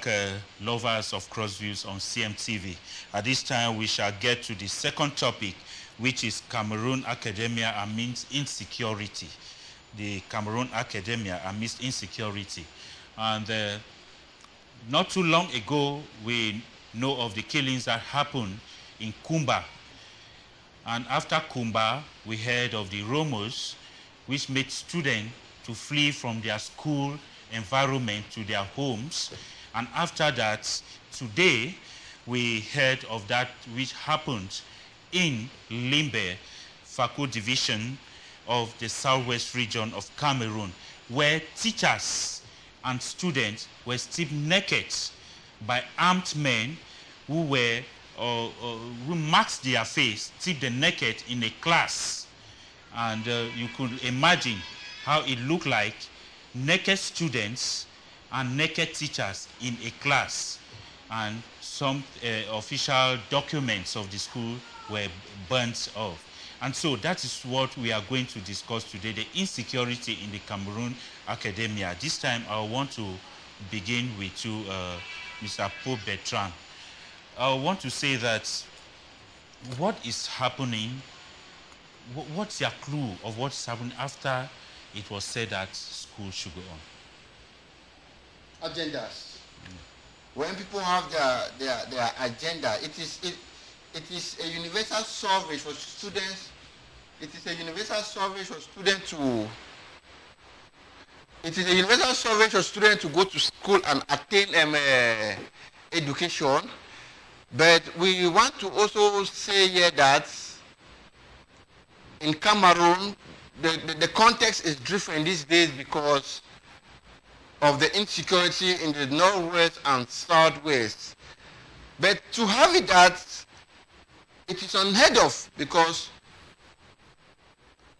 back, lovers of Crossviews on CMTV. At this time, we shall get to the second topic, which is Cameroon academia amidst insecurity. The Cameroon academia amidst insecurity. And not too long ago, we know of the killings that happened in Kumba. And after Kumba, we heard of the rumors which made students to flee from their school environment to their homes. And after that, today, we heard of that which happened in Limbe, Fako division of the southwest region of Cameroon, where teachers and students were stripped naked by armed men who were who masked their face, stripped them naked in a class. And you could imagine how it looked like naked students and naked teachers in a class. And some official documents of the school were burnt off. And so that is what we are going to discuss today, the insecurity in the Cameroon academia. This time I want to begin with you, Mr. Paul Bertrand. I want to say that what is happening, what's your clue of what's happening after it was said that school should go on? Agendas. When people have their agenda, it is a universal service for students. It is a universal service for students to. It is a universal service for students to go to school and attain education. But we want to also say here that in Cameroon, the context is different these days because of the insecurity in the northwest and southwest. But to have it that, it is unheard of because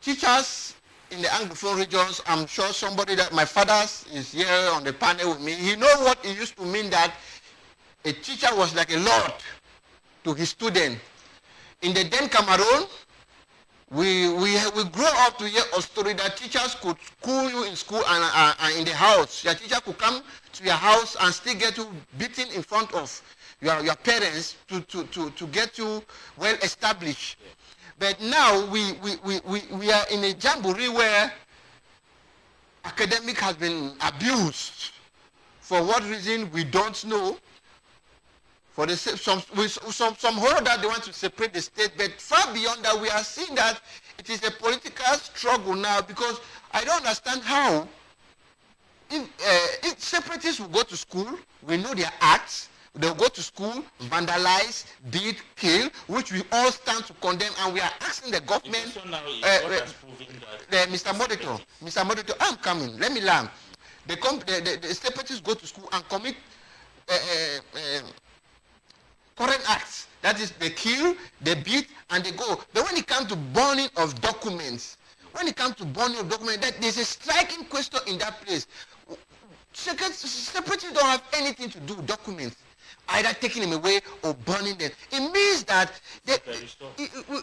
teachers in the Anglophone regions, I'm sure somebody that my father is here on the panel with me, he knows what it used to mean that a teacher was like a lord to his student. In the then Cameroon, we grew up to hear a story that teachers could school you in school and in the house. Your teacher could come to your house and still get you beaten in front of your parents to get you well established. But now we are in a jamboree where academic has been abused. For what reason, we don't know. For some horror that they want to separate the state, but far beyond that, we are seeing that it is a political struggle now because I don't understand how if separatists will go to school, we know their acts, they'll go to school, vandalize, beat, kill, which we all stand to condemn, and we are asking the government, Mr. Monitor, I'm coming, let me learn. The separatists go to school and commit current acts. That is, they kill, they beat, and they go. But when it comes to burning of documents, there's a striking question in that place. Separatists don't have anything to do with documents, either taking them away or burning them. It means that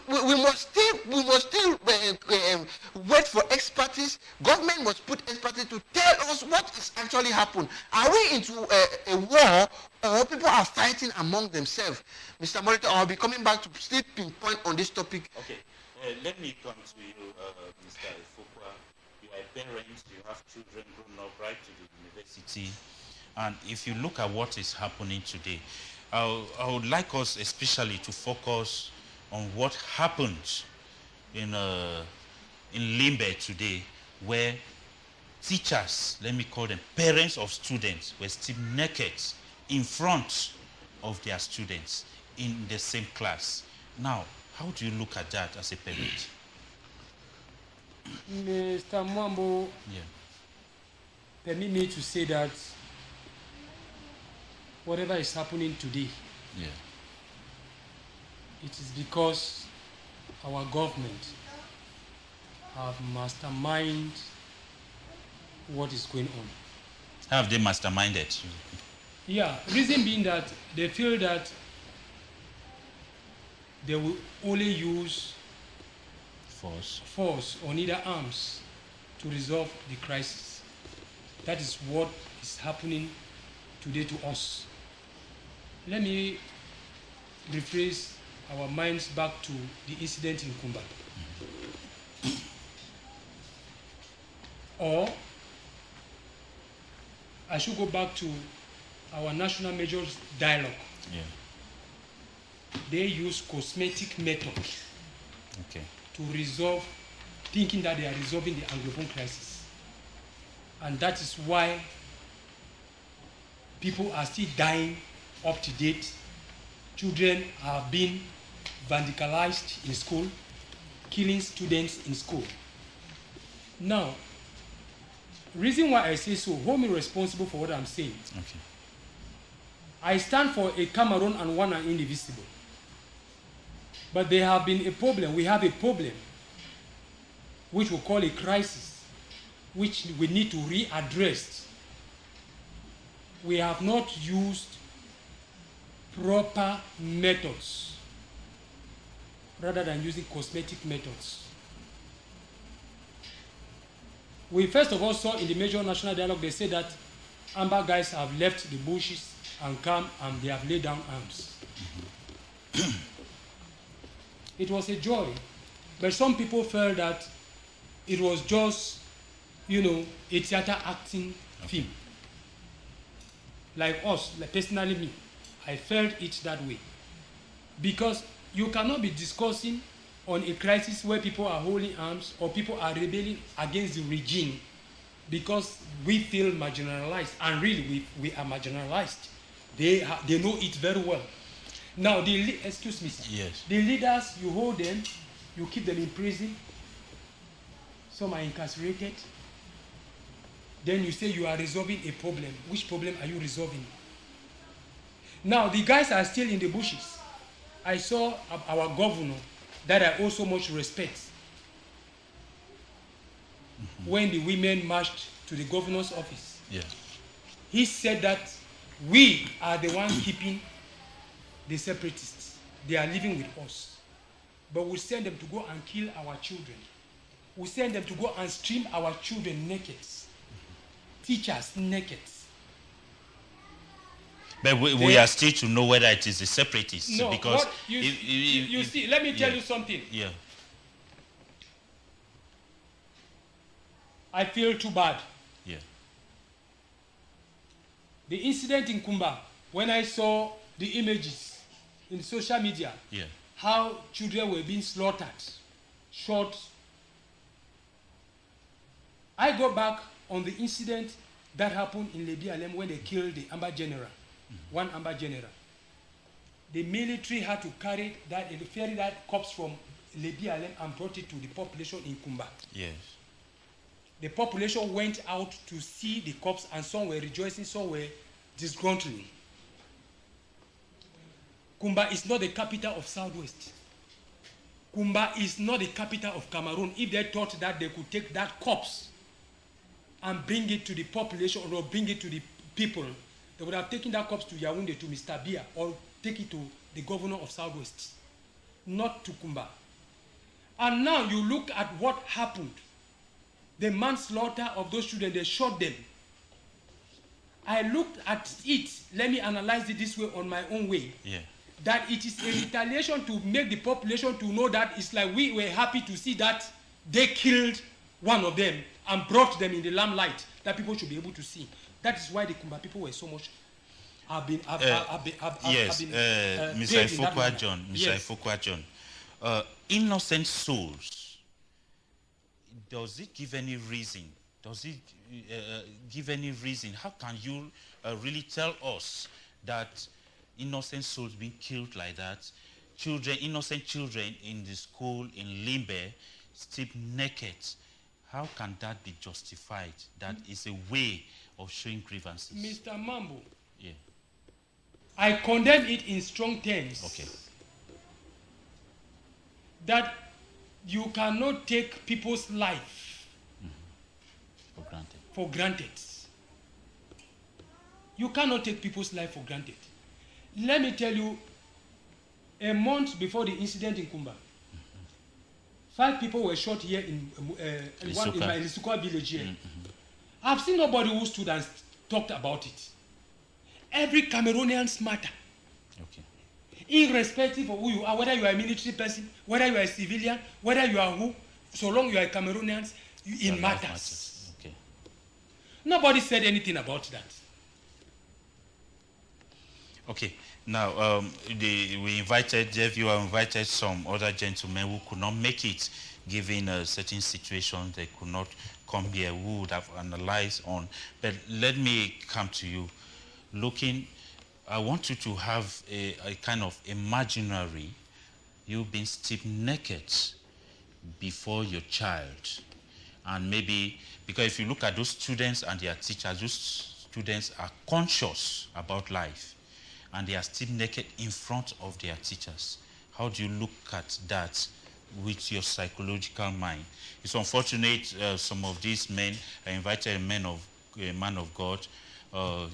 we must still wait for expertise. Government must put expertise to tell us what is actually happened. Are we into a war, or people are fighting among themselves? Mr. Monitor, I'll be coming back to still pinpoint on this topic. Okay, let me come to you, Mr. Ifokwa. You are a parent, you have children grown up right to the university. And if you look at what is happening today, I would like us especially to focus on what happened in Limbe today, where teachers, let me call them parents of students, were still naked in front of their students in the same class. Now, how do you look at that as a parent? Mr. Mwambo, permit me to say that whatever is happening today, it is because our government have masterminded what is going on. How have they masterminded? Yeah, reason being that they feel that they will only use force or neither arms to resolve the crisis. That is what is happening today to us. Let me rephrase our minds back to the incident in Kumba. Or I should go back to our national majors dialogue. Yeah. They use cosmetic methods to resolve, thinking that they are resolving the Anglophone crisis. And that is why people are still dying up to date. Children are being vandalized in school, killing students in school. Now, reason why I say so, hold me responsible for what I'm saying. Okay. I stand for a Cameroon and one are indivisible. But there have been a problem. We have a problem, which we call a crisis, which we need to readdress. We have not used proper methods rather than using cosmetic methods. We first of all saw in the major national dialogue, they said that Amber guys have left the bushes and come and they have laid down arms. It was a joy, but some people felt that it was just, a theater acting film. Like us, like personally me, I felt it that way. Because you cannot be discussing on a crisis where people are holding arms or people are rebelling against the regime because we feel marginalized, and really we are marginalized. They know it very well. Now, excuse me, sir. Yes. The leaders, you hold them, you keep them in prison. Some are incarcerated. Then you say you are resolving a problem. Which problem are you resolving? Now, the guys are still in the bushes. I saw our governor, that I also much respect, when the women marched to the governor's office. Yeah. He said that we are the ones keeping the separatists. They are living with us. But we send them to go and kill our children. We send them to go and stream our children naked. Teachers naked. But we are still to know whether it is the separatists. No, because you see, let me tell you something. Yeah. I feel too bad. Yeah. The incident in Kumba, when I saw the images in social media, how children were being slaughtered, shot. I go back on the incident that happened in Limbe when they killed the Amber General, one Amber General. The military had to ferry that corpse from Limbe and brought it to the population in Kumba. Yes. The population went out to see the corpse, and some were rejoicing, some were disgruntled. Kumba is not the capital of Southwest. Kumba is not the capital of Cameroon. If they thought that they could take that corpse and bring it to the population or bring it to the people, they would have taken that corpse to Yaoundé, to Mr. Bia, or take it to the governor of Southwest, not to Kumba. And now you look at what happened. The manslaughter of those children, they shot them. I looked at it, let me analyze it this way on my own way. Yeah. That it is a retaliation to make the population to know that it's like we were happy to see that they killed one of them and brought them in the limelight that people should be able to see. That is why the Kumba people were so much Mr. Ifokwa John, innocent souls, does it give any reason? Does it give any reason? How can you really tell us that innocent souls being killed like that, children, innocent children in the school in Limbe, stripped naked? How can that be justified? That is a way of showing grievances. Mr. Mambo, yeah, I condemn it in strong terms. Okay. That you cannot take people's life for granted. You cannot take people's life for granted. Let me tell you, a month before the incident in Kumba, 5 people were shot here in my Lisukwa village here. I've seen nobody who stood and talked about it. every Cameroonians matter. Okay. Irrespective of who you are, whether you are a military person, whether you are a civilian, whether you are who, so long you are a Cameroonian, it matters. Okay. Nobody said anything about that. Okay. Now, we invited, Jeff, you have invited some other gentlemen who could not make it, given a certain situation. They could not come here, who would have analyzed on. But let me come to you. I want you to have a kind of imaginary, you being stripped naked before your child. And maybe, because if you look at those students and their teachers, those students are conscious about life, and they are still naked in front of their teachers. How do you look at that with your psychological mind? It's unfortunate some of these men, I invited a man of God,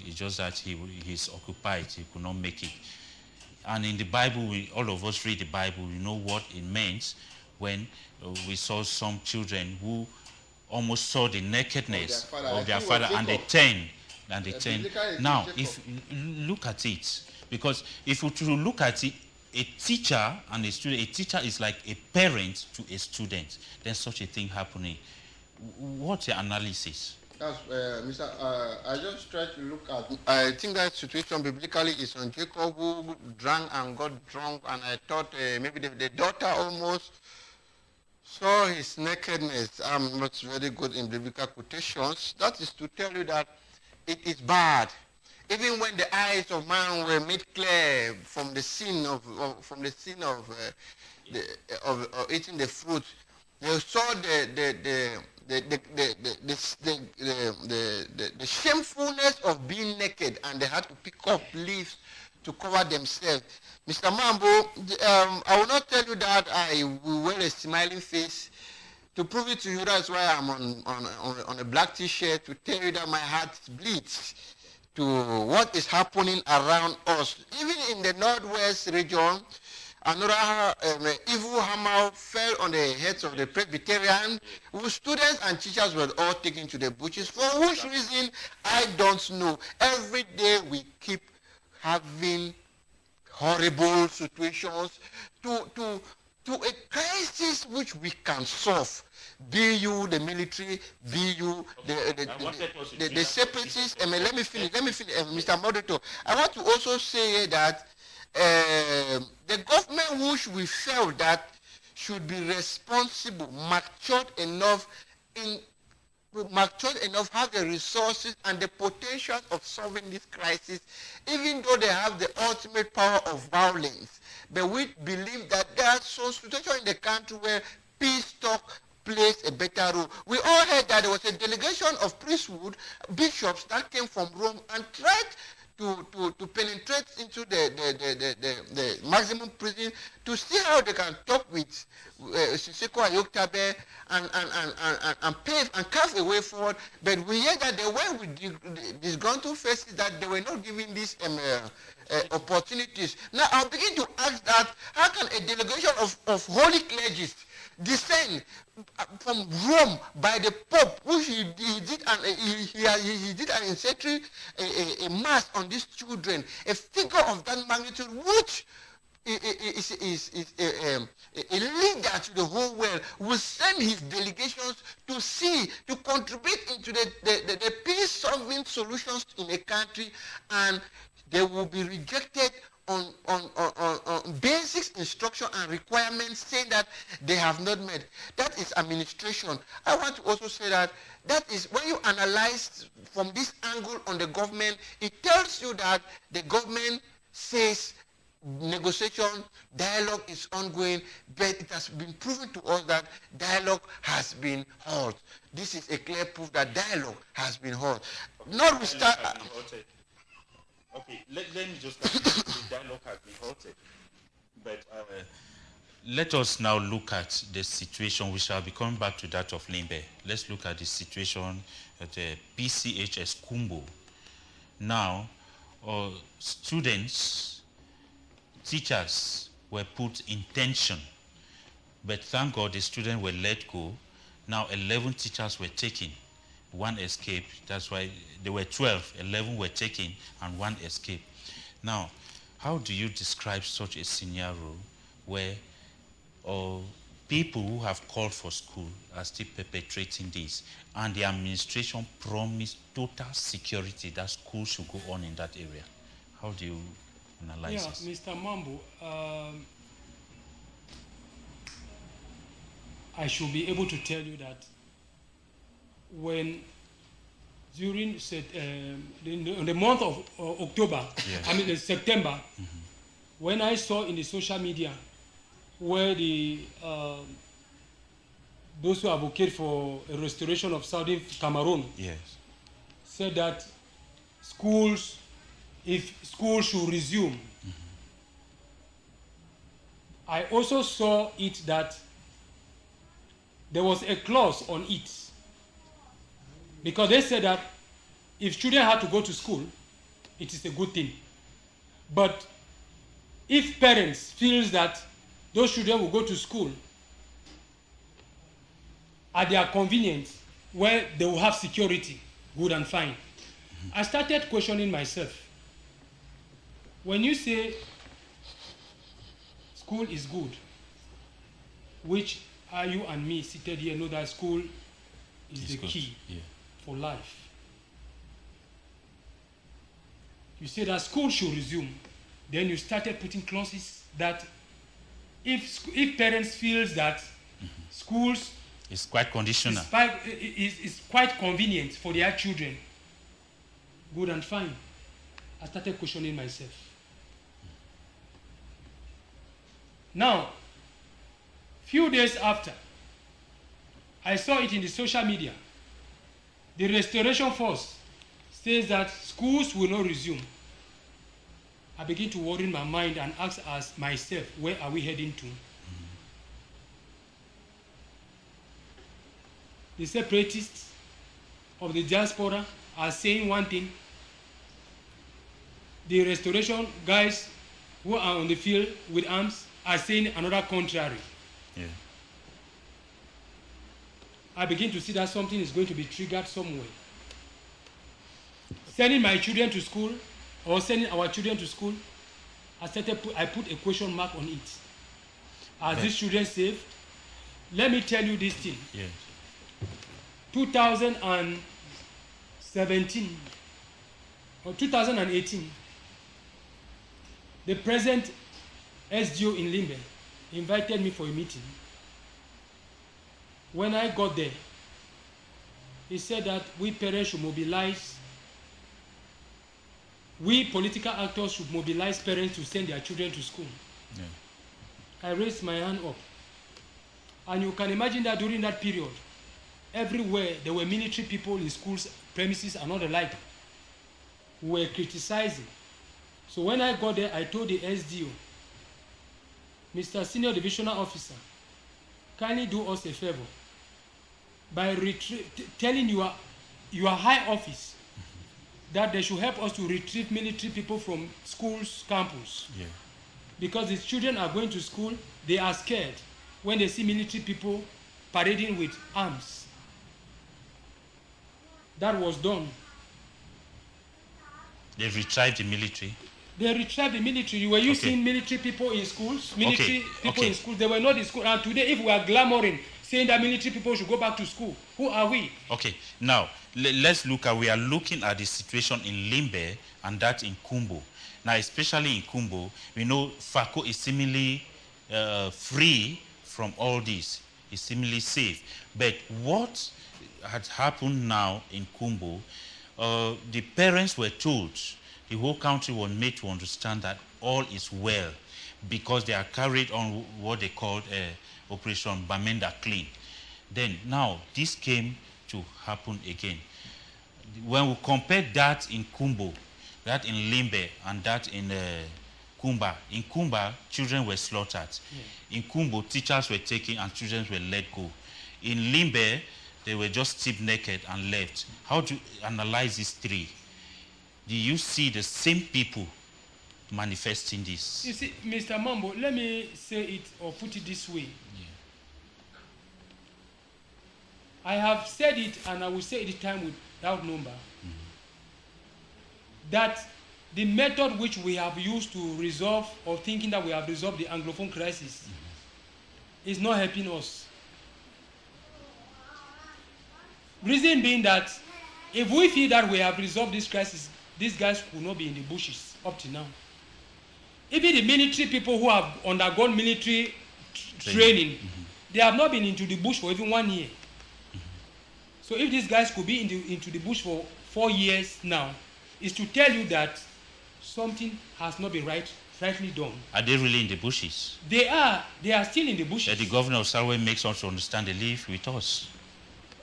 it's just that he's occupied, he could not make it. And in the Bible, all of us read the Bible, we know what it means when we saw some children who almost saw the nakedness of their father and they turned. Now, if you look at it, because if you look at it, a teacher and a student, a teacher is like a parent to a student, then such a thing happening. What's your analysis? That's, Mr. I just try to look at, I think that situation biblically is on Jacob who drank and got drunk, and I thought maybe the daughter almost saw his nakedness. I'm not very good in biblical quotations. That is to tell you that it is bad. Even when the eyes of man were made clear from the sin of eating the fruit, they saw the shamefulness of being naked, and they had to pick up leaves to cover themselves. Mr. Mambo, I will not tell you that I will wear a smiling face. To prove it to you, that's why I'm on a black t-shirt, to tell you that my heart bleeds to what is happening around us. Even in the Northwest region, another evil hammer fell on the heads of the Presbyterian, whose students and teachers were all taken to the bushes. For which reason, I don't know. Every day we keep having horrible situations to a crisis which we can solve. Be you the military, be you the separatists. Let me finish, Mr. Moderator. I want to also say that the government which we felt that should be responsible, matured enough, have the resources and the potential of solving this crisis, even though they have the ultimate power of violence. But we believe that there are some situations in the country where peace talk plays a better role. We all heard that there was a delegation of priesthood, bishops that came from Rome and tried to penetrate into the maximum prison to see how they can talk with Siseko Ayoktabe and pave and carve a way forward. But we hear that they went with disgruntled faces that they were not giving these opportunities. Now I'll begin to ask that, how can a delegation of holy clergies descend from Rome by the Pope, which he did an incendiary a mass on these children, a figure of that magnitude, which is a leader to the whole world, will send his delegations to contribute into the peace-solving solutions in a country, and they will be rejected on basic instruction and requirements, saying that they have not met. That is administration. I want to also say that is when you analyze from this angle on the government, it tells you that the government says negotiation, dialogue is ongoing, but it has been proven to us that dialogue has been halted. This is a clear proof that dialogue has been halted. Okay, let me just the dialogue has been halted. But let us now look at the situation. We shall be coming back to that of Limbe. Let's look at the situation at the PCHS Kumba. Now, students, teachers were put in tension, but thank God the students were let go. Now 11 teachers were taken. one escaped. That's why there were 12, 11 were taken, and one escaped. Now, how do you describe such a scenario where people who have called for school are still perpetrating this, and the administration promised total security that school should go on in that area? How do you analyze this? Mr. Mambo, I should be able to tell you that when during the month of October, Yes. I mean September, when I saw in the social media where the those who advocate for a restoration of Southern Cameroon Yes. said that if schools should resume, I also saw it that there was a clause on it, because they said that if children had to go to school, it is a good thing. But if parents feel that those children will go to school at their convenience, where they will have security, good and fine. I started questioning myself. When you say school is good, which are you and me seated here know that school is the key for life. You say that school should resume, then you started putting clauses that if parents feel that schools It's quite conditional. is quite convenient for their children, good and fine. I started questioning myself. Now, few days after, I saw it in the social media. The Restoration Force says that schools will not resume. I begin to worry in my mind and ask myself, where are we heading to? The separatists of the diaspora are saying one thing. The restoration guys who are on the field with arms are saying another contrary. Yeah. I begin to see that something is going to be triggered somewhere. Sending my children to school or sending our children to school, I put a question mark on it. Are these children safe? Let me tell you this thing. Yes. 2017 or 2018, the present SDO in Limbe invited me for a meeting. When I got there, he said that we parents should mobilize, we political actors should mobilize parents to send their children to school. Yeah. I raised my hand up. And you can imagine that during that period, everywhere there were military people in schools, premises, and all the like, who were criticizing. So when I got there, I told the SDO, Mr. Senior Divisional Officer, kindly do us a favor by telling your high office that they should help us to retrieve military people from schools, campus. Yeah. Because the children are going to school, they are scared when they see military people parading with arms. That was done. They retrieved the military. They retrieved the military. Were you seeing military people in schools? Military people in schools. They were not in school. And today, if we are glamoring, saying that military people should go back to school, who are we? Okay, now let's look at, we are looking at the situation in Limbe and that in Kumba. Now, especially in Kumba, we know FACO is seemingly free from all this. It's seemingly safe. But what had happened now in Kumba, the parents were told, the whole country was made to understand that all is well because they are carried on what they called Operation Bamenda Clean. Then now this came to happen again. When we compare that in Kumba, that in Limbe, and that in Kumba, children were slaughtered. Yeah. In Kumba, teachers were taken and children were let go. In Limbe, they were just stripped naked and left. How do you analyze these three? Do you see the same people manifesting this? You see, Mr. Mambo, let me say it or put it this way. I have said it, and I will say it time without number, that the method which we have used to resolve, or thinking that we have resolved the Anglophone crisis, is not helping us. Reason being that if we feel that we have resolved this crisis, these guys will not be in the bushes up to now. Even the military people who have undergone military training, they have not been into the bush for even 1 year. So if these guys could be into the bush for 4 years now, is to tell you that something has not been rightly done. Are they really in the bushes? They are still in the bushes. The governor of Salwe makes us understand they live with us.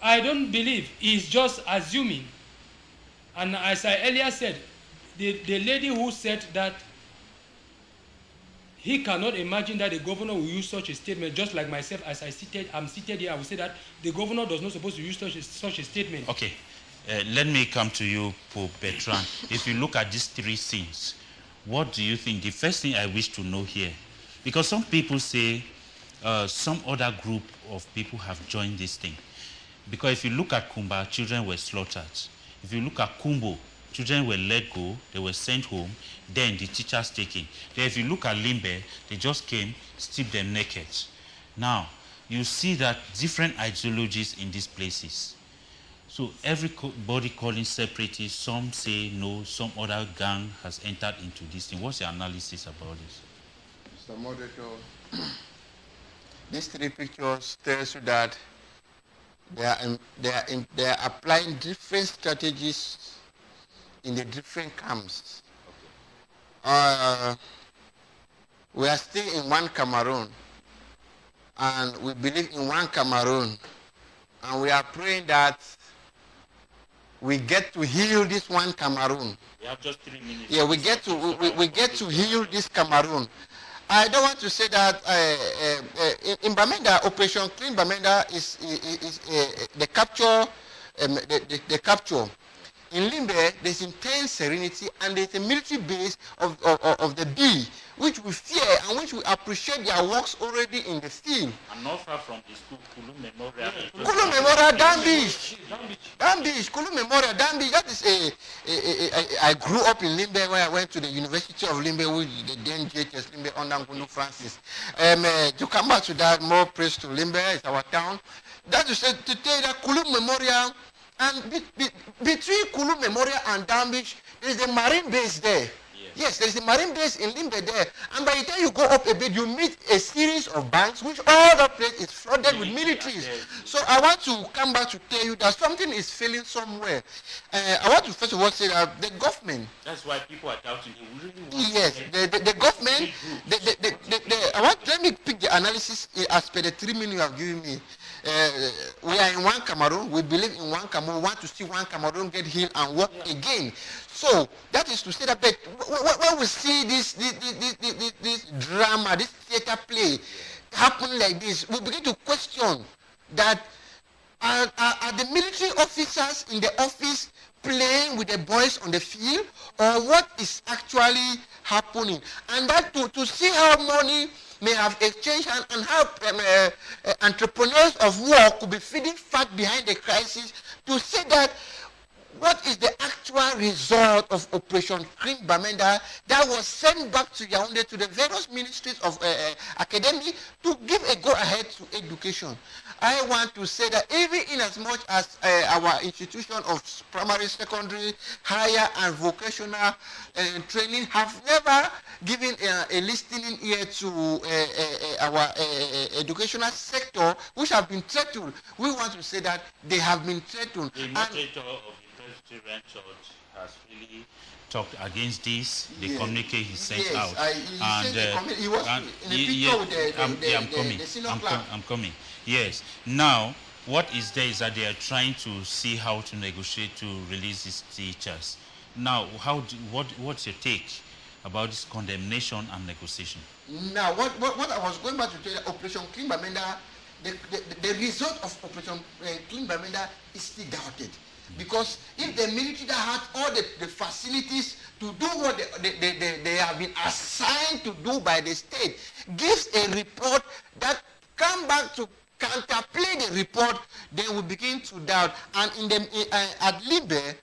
I don't believe. He's just assuming. And as I earlier said, the lady who said that he cannot imagine that the governor will use such a statement, just like myself, as I'm seated here, I will say that the governor does not supposed to use such a statement. Okay. Let me come to you, Pope Bertrand. If you look at these three scenes, what do you think? The first thing I wish to know here, because some people say some other group of people have joined this thing. Because if you look at Kumba, children were slaughtered. If you look at Kumbo, children were let go, they were sent home, then the teachers taken. Then if you look at Limbe, they just came, stripped them naked. Now, you see that different ideologies in these places. So everybody calling separatists, some say no, some other gang has entered into this thing. What's your analysis about this? Mr. Moderator, these three pictures tells you that they are applying different strategies in the different camps. We are still in one Cameroon, and we believe in one Cameroon, and we are praying that we get to heal this one Cameroon. We have just 3 minutes. Yeah, we get to heal this Cameroon. I don't want to say that in Bamenda, Operation Clean Bamenda is the capture. The capture. In Limbe, there's intense serenity, and there's a military base of the B, which we fear and which we appreciate their works already in the field. And not far from the school, Kulu Memorial. Kulu Memorial, Dambish, Kulu Memorial, Dambish. That is I grew up in Limbe, where I went to the University of Limbe with the then JHS Limbe under Ngunu Francis. To come back to that, more praise to Limbe, it's our town. That is to tell you that Kulu Memorial, and between Kulu Memorial and Dambish, there is a marine base there. Yes, there is a marine base in Limbe there. And by the time you go up a bit, you meet a series of banks, which all the place is flooded with militaries. So I want to come back to tell you that something is failing somewhere. I want to first of all say that the government. That's why people are doubting. They really want yes, the government. Let me pick the analysis as per the 3 minutes you have given me. We are in one Cameroon. We believe in one Cameroon. We want to see one Cameroon get healed and work again. So that is to say that when we see this drama, this theater play happen like this, we begin to question that are the military officers in the office playing with the boys on the field, or what is actually happening? And that to see how money may have exchanged and how entrepreneurs of war could be feeding fat behind the crisis, to say that what is the actual result of Operation Clean Bamenda that was sent back to Yaoundé to the various ministries of academy to give a go-ahead to education. I want to say that even in as much as our institution of primary, secondary, higher and vocational training have never given a listening ear to our educational sector, which have been threatened, we want to say that they have been threatened. The moderator of the Presbyterian Church has really talked against this, the communique he sent out. He was in a picture with I'm coming. Yes. Now, what is there is that they are trying to see how to negotiate to release these teachers. Now, what's your take about this condemnation and negotiation? Now, what I was going back to tell you, Operation Clean Bamenda, the result of Operation Clean Bamenda is still doubted. Because if the military that had all the facilities to do what they have been assigned to do by the state gives a report that come back to counterplay the report, then we begin to doubt. And at Limbe,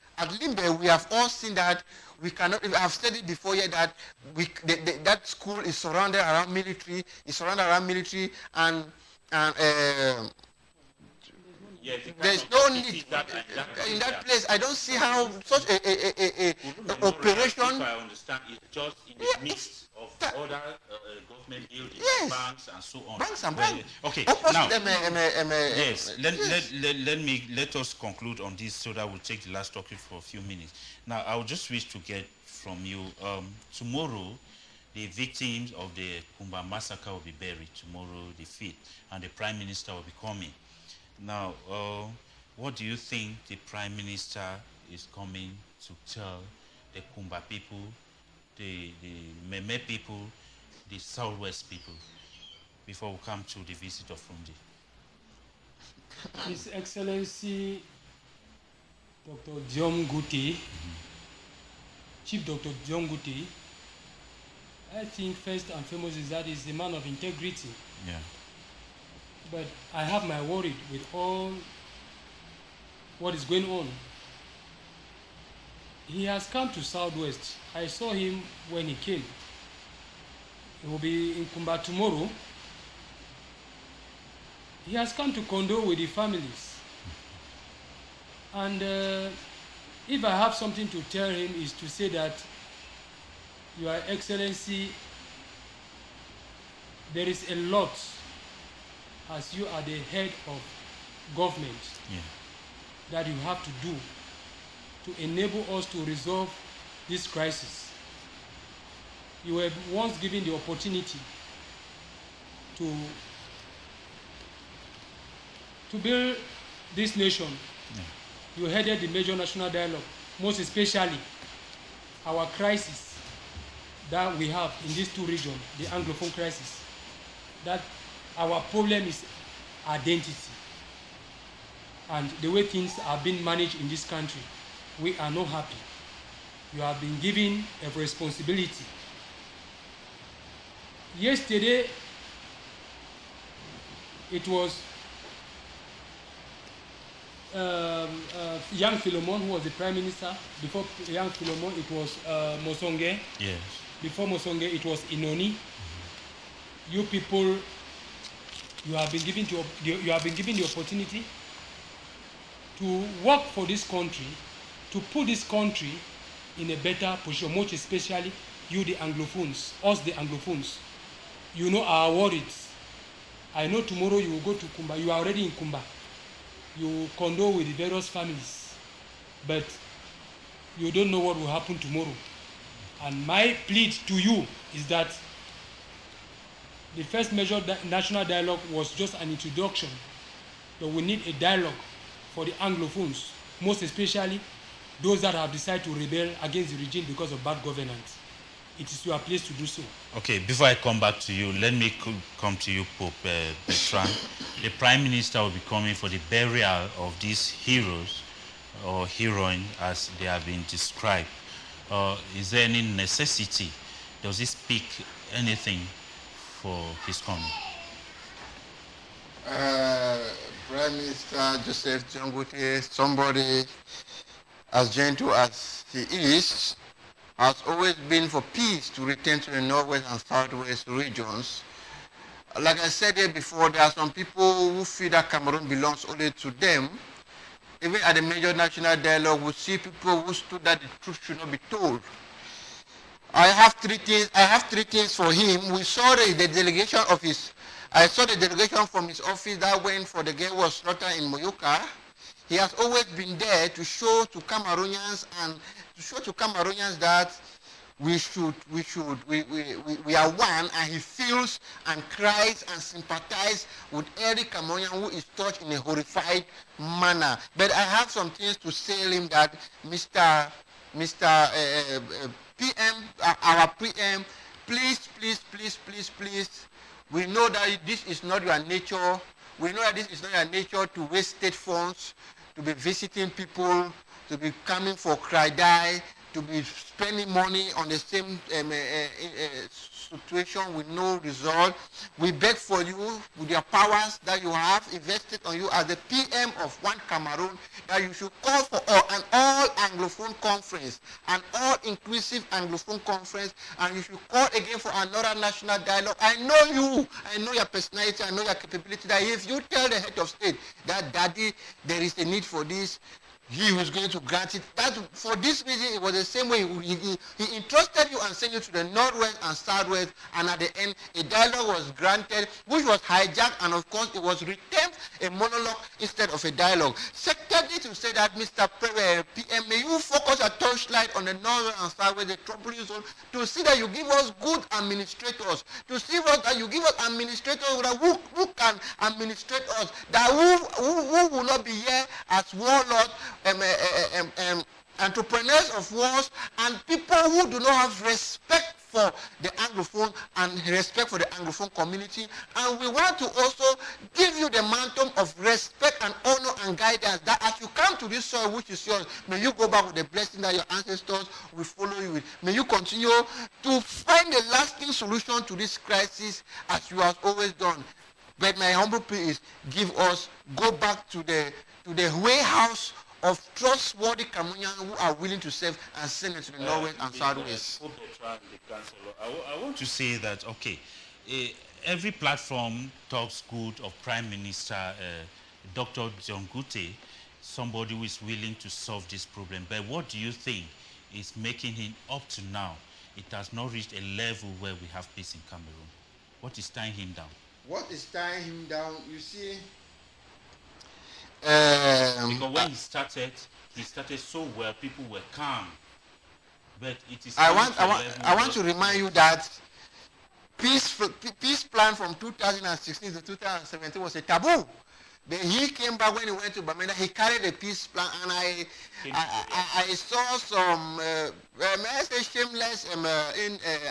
we have all seen that we cannot. I've said it before here that that school is surrounded around military. And there's no need in that place. I don't see how such a operation. If I understand, it's just in the midst of other government buildings, banks, and so on. Banks and banks. Okay. Now, yes. Let us conclude on this so that we'll take the last topic for a few minutes. Now, I would just wish to get from you tomorrow. The victims of the Kumba massacre will be buried tomorrow, the 5th, and the Prime Minister will be coming. Now, what do you think the Prime Minister is coming to tell the Kumba people, the Meme people, the Southwest people, before we come to the visit of Fundi? His Excellency Dr. John Guti, Chief Dr. John Guti, I think first and foremost is that he's a man of integrity. Yeah. But I have my worry with all what is going on. He has come to Southwest. I saw him when he came. He will be in Kumba tomorrow. He has come to condole with the families. And if I have something to tell him is to say that, Your Excellency, there is a lot, as you are the head of government, that you have to do to enable us to resolve this crisis. You were once given the opportunity to build this nation. You headed the major national dialogue, most especially our crisis that we have in these two regions, the Anglophone crisis, that our problem is identity. And the way things are being managed in this country, we are not happy. You have been given a responsibility. Yesterday, it was Young Philemon who was the Prime Minister. Before Young Philemon, it was Mosonge. Yes. Before Mosonge, it was Inoni. You people, you have been given the opportunity to work for this country, to put this country in a better position, most especially you, the Anglophones, us, the Anglophones. You know our worries. I know tomorrow you will go to Kumba. You are already in Kumba. You condole with the various families, but you don't know what will happen tomorrow. And my plea to you is that the first major national dialogue was just an introduction, but we need a dialogue for the Anglophones, most especially those that have decided to rebel against the regime because of bad governance. It is your place to do so. Okay, before I come back to you, let me come to you, Pope Bertrand. The Prime Minister will be coming for the burial of these heroes or heroine as they have been described. Is there any necessity? Does it speak anything for his coming? Prime Minister Joseph Jangote, somebody as gentle as he is, has always been for peace to return to the Northwest and Southwest regions. Like I said here before, there are some people who feel that Cameroon belongs only to them. Even at the major national dialogue, we see people who stood that the truth should not be told. I have three things for him. We saw the delegation of I saw the delegation from his office that went for the girl who was slaughtered in Moyoka. He has always been there to show to Cameroonians that we are one, and he feels and cries and sympathizes with every Cameroonian who is touched in a horrified manner. But I have some things to say him that Mr. PM, our PM, please, we know that this is not your nature. We know that this is not your nature to waste state funds, to be visiting people, to be coming for cry die, to be spending money on the same situation with no result. We beg for you, with your powers that you have invested on you as the PM of One Cameroon, that you should call for an all Anglophone conference, an all-inclusive Anglophone conference, and you should call again for another national dialogue. I know you, I know your personality, I know your capability, that if you tell the head of state that, Daddy, there is a need for this, he was going to grant it. That for this reason, it was the same way he entrusted you and sent you to the northwest and southwest, and at the end, a dialogue was granted, which was hijacked, and of course, it was returned a monologue instead of a dialogue. Secondly, to say that, Mr. PM, may you focus a torchlight on the northwest and southwest, the troubling zone, to see that you give us good administrators, to see that you give us administrators who can administrate us, that who will not be here as warlords, entrepreneurs of wars, and people who do not have respect for the Anglophone and respect for the Anglophone community. And we want to also give you the mantle of respect and honor and guidance, that as you come to this soil which is yours, may you go back with the blessing that your ancestors will follow you with. May you continue to find a lasting solution to this crisis as you have always done. But my humble plea is, go back to the warehouse of trustworthy Cameroonians who are willing to serve and send it to the northwest and southwest. I want to say that, okay, every platform talks good of Prime Minister Dr. John Gute, somebody who is willing to solve this problem. But what do you think is making him, up to now, it has not reached a level where we have peace in Cameroon? What is tying him down? What is tying him down? You see, because when he started so well, people were calm. But it is. I want to remind you that peace plan from 2016 to 2017 was a taboo. Then he came back when he went to Bamenda. He carried a peace plan, and I saw some shameless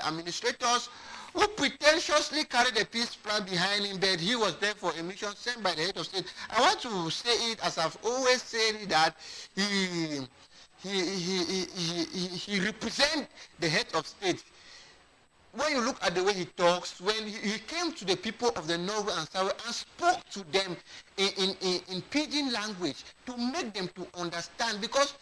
administrators who pretentiously carried a peace plan behind him, but he was there for a mission sent by the head of state. I want to say it as I've always said it, that he represents the head of state. When you look at the way he talks, when he came to the people of the North and South and spoke to them in pidgin language to make them to understand, because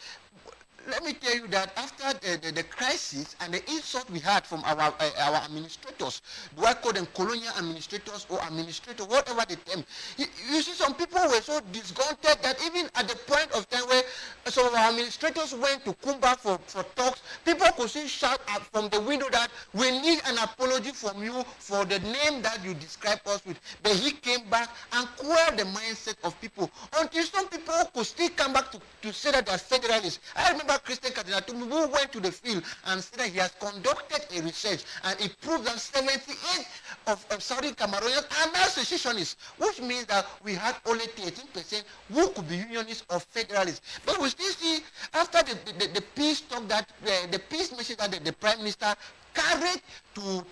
let me tell you that after the crisis and the insult we had from our administrators, do I call them colonial administrators or administrators, whatever the term, you see some people were so disgruntled that even at the point of time where some of our administrators went to Kumba for talks, people could still shout out from the window that we need an apology from you for the name that you described us with. But he came back and quelled the mindset of people until some people could still come back to say that they're federalists. I remember Christian Cardinal who went to the field and said that he has conducted a research and it proved that 78% of Southern Cameroonians are now secessionists, which means that we had only 13% who could be unionists or federalists. But we still see after the peace talk that the peace message that the Prime Minister carried to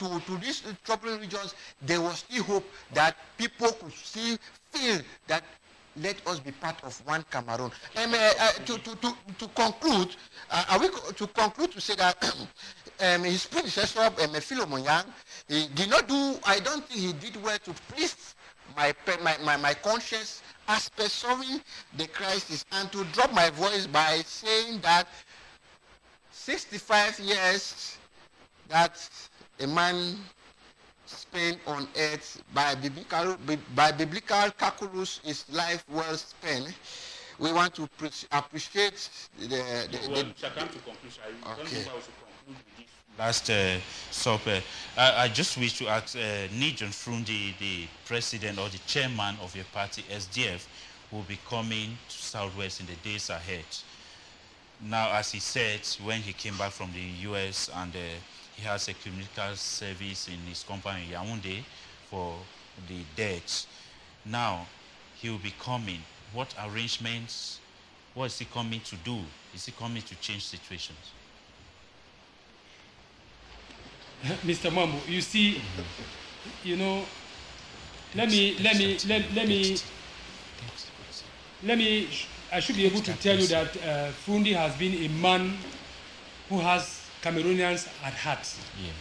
these troubling regions, there was still hope that people could still feel that let us be part of one Cameroon. And to conclude, to say that his predecessor, Philemon Yang, he did not do. I don't think he did well to please my conscience as per solving the crisis, and to drop my voice by saying that 65 years that a man spent on earth by biblical calculus is life well spent. We want to appreciate last supper. I just wish to ask Nijon Frundi, the president or the chairman of your party, SDF, who will be coming to Southwest in the days ahead. Now, as he said, when he came back from the US and he has a community service in his company Yaoundé for the dead. Now, he will be coming. What arrangements, what is he coming to do? Is he coming to change situations? Mr. Mambo, you see, you know, let me, I should be able to tell you that Frundi has been a man who has Cameroonians at heart. Yeah.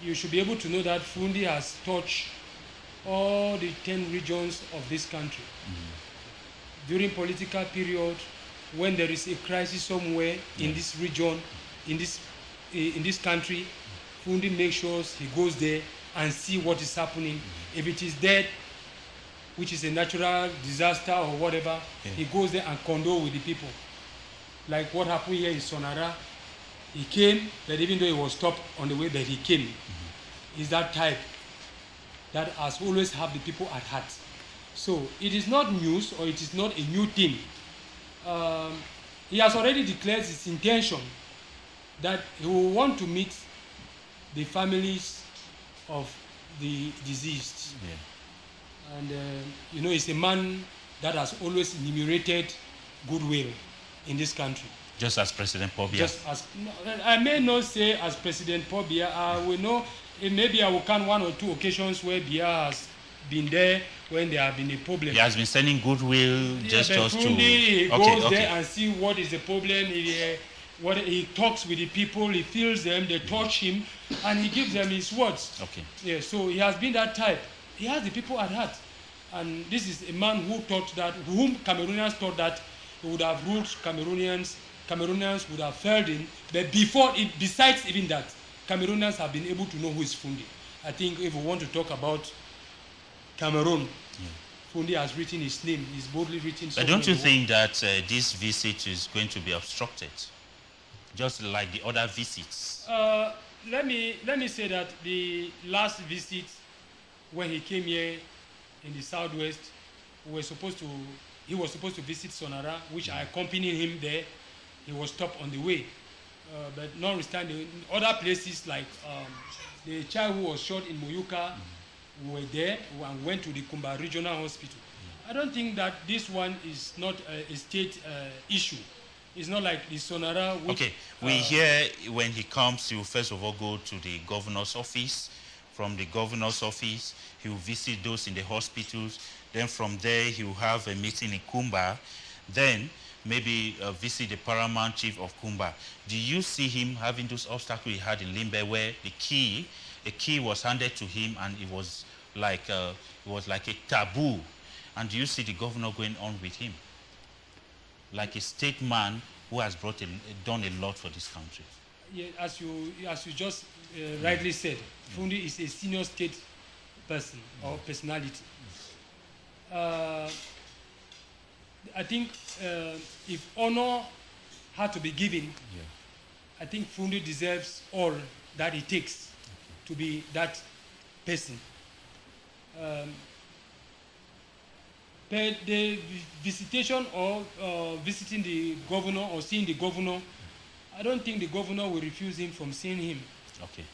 You should be able to know that Fundi has touched all the 10 regions of this country. During political period, when there is a crisis somewhere in this region, in this country, Fundi makes sure he goes there and see what is happening. If it is dead, which is a natural disaster or whatever, he goes there and condole with the people. Like what happened here in Sonara, he came, but even though he was stopped on the way, but he came. He's that type that has always have the people at heart. So it is not news, or it is not a new thing. He has already declared his intention that he will want to meet the families of the deceased. And you know, he's a man that has always enumerated goodwill in this country. Just as President Paul Biya. Just as, I may not say as President Paul Biya. We know, maybe I will count 1 or 2 occasions where Biya has been there when there have been a problem. He has been sending goodwill gestures to... He goes there and see what is the problem. He talks with the people, he feels them, they touch him, and he gives them his words. Yeah, so he has been that type. He has the people at heart. And this is a man who thought that, whom Cameroonians thought that he would have ruled Cameroonians would have failed him. But besides even that, Cameroonians have been able to know who is Fundi. I think if we want to talk about Cameroon, Fundi has written his name. He's boldly written. But don't you think that this visit is going to be obstructed, just like the other visits? Let me say that the last visit, when he came here in the southwest, he was supposed to visit Sonara, which I accompanied him there. He was stopped on the way. But notwithstanding, other places like the child who was shot in Moyuka, we were there and went to the Kumba Regional Hospital. I don't think that this one is not a state issue. It's not like the Sonara. Which, okay, we hear when he comes, he will first of all go to the governor's office. From the governor's office, he will visit those in the hospitals. Then from there, he will have a meeting in Kumba. Then maybe visit the paramount chief of Kumba. Do you see him having those obstacles he had in Limbe, where a key was handed to him and it was like a taboo? And do you see the governor going on with him, like a state man who has done a lot for this country? Yeah, as you just rightly said, Fundi is a senior state person or personality. I think if honor had to be given, I think Fundi deserves all that it takes to be that person. But the visitation or visiting the governor or seeing the governor, I don't think the governor will refuse him from seeing him. Okay.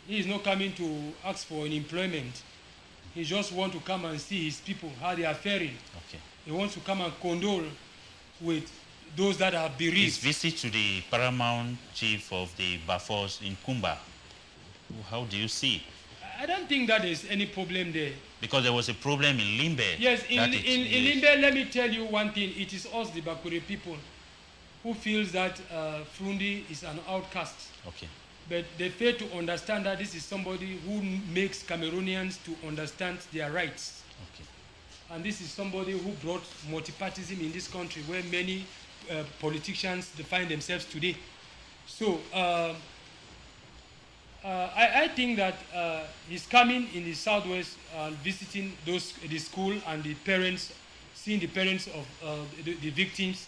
He is not coming to ask for an employment. He just wants to come and see his people, how they are faring. Okay. He wants to come and condole with those that are bereaved. His visit to the paramount chief of the Bafors in Kumba, how do you see? I don't think that there's any problem there. Because there was a problem in Limbe. Yes, in Limbe, let me tell you one thing. It is us, the Bakure people, who feels that Fundi is an outcast. Okay. But they fail to understand that this is somebody who makes Cameroonians to understand their rights. Okay. And this is somebody who brought multipartyism in this country, where many politicians find themselves today. So I think that he's coming in the southwest and visiting the school and the parents, seeing the parents of the victims.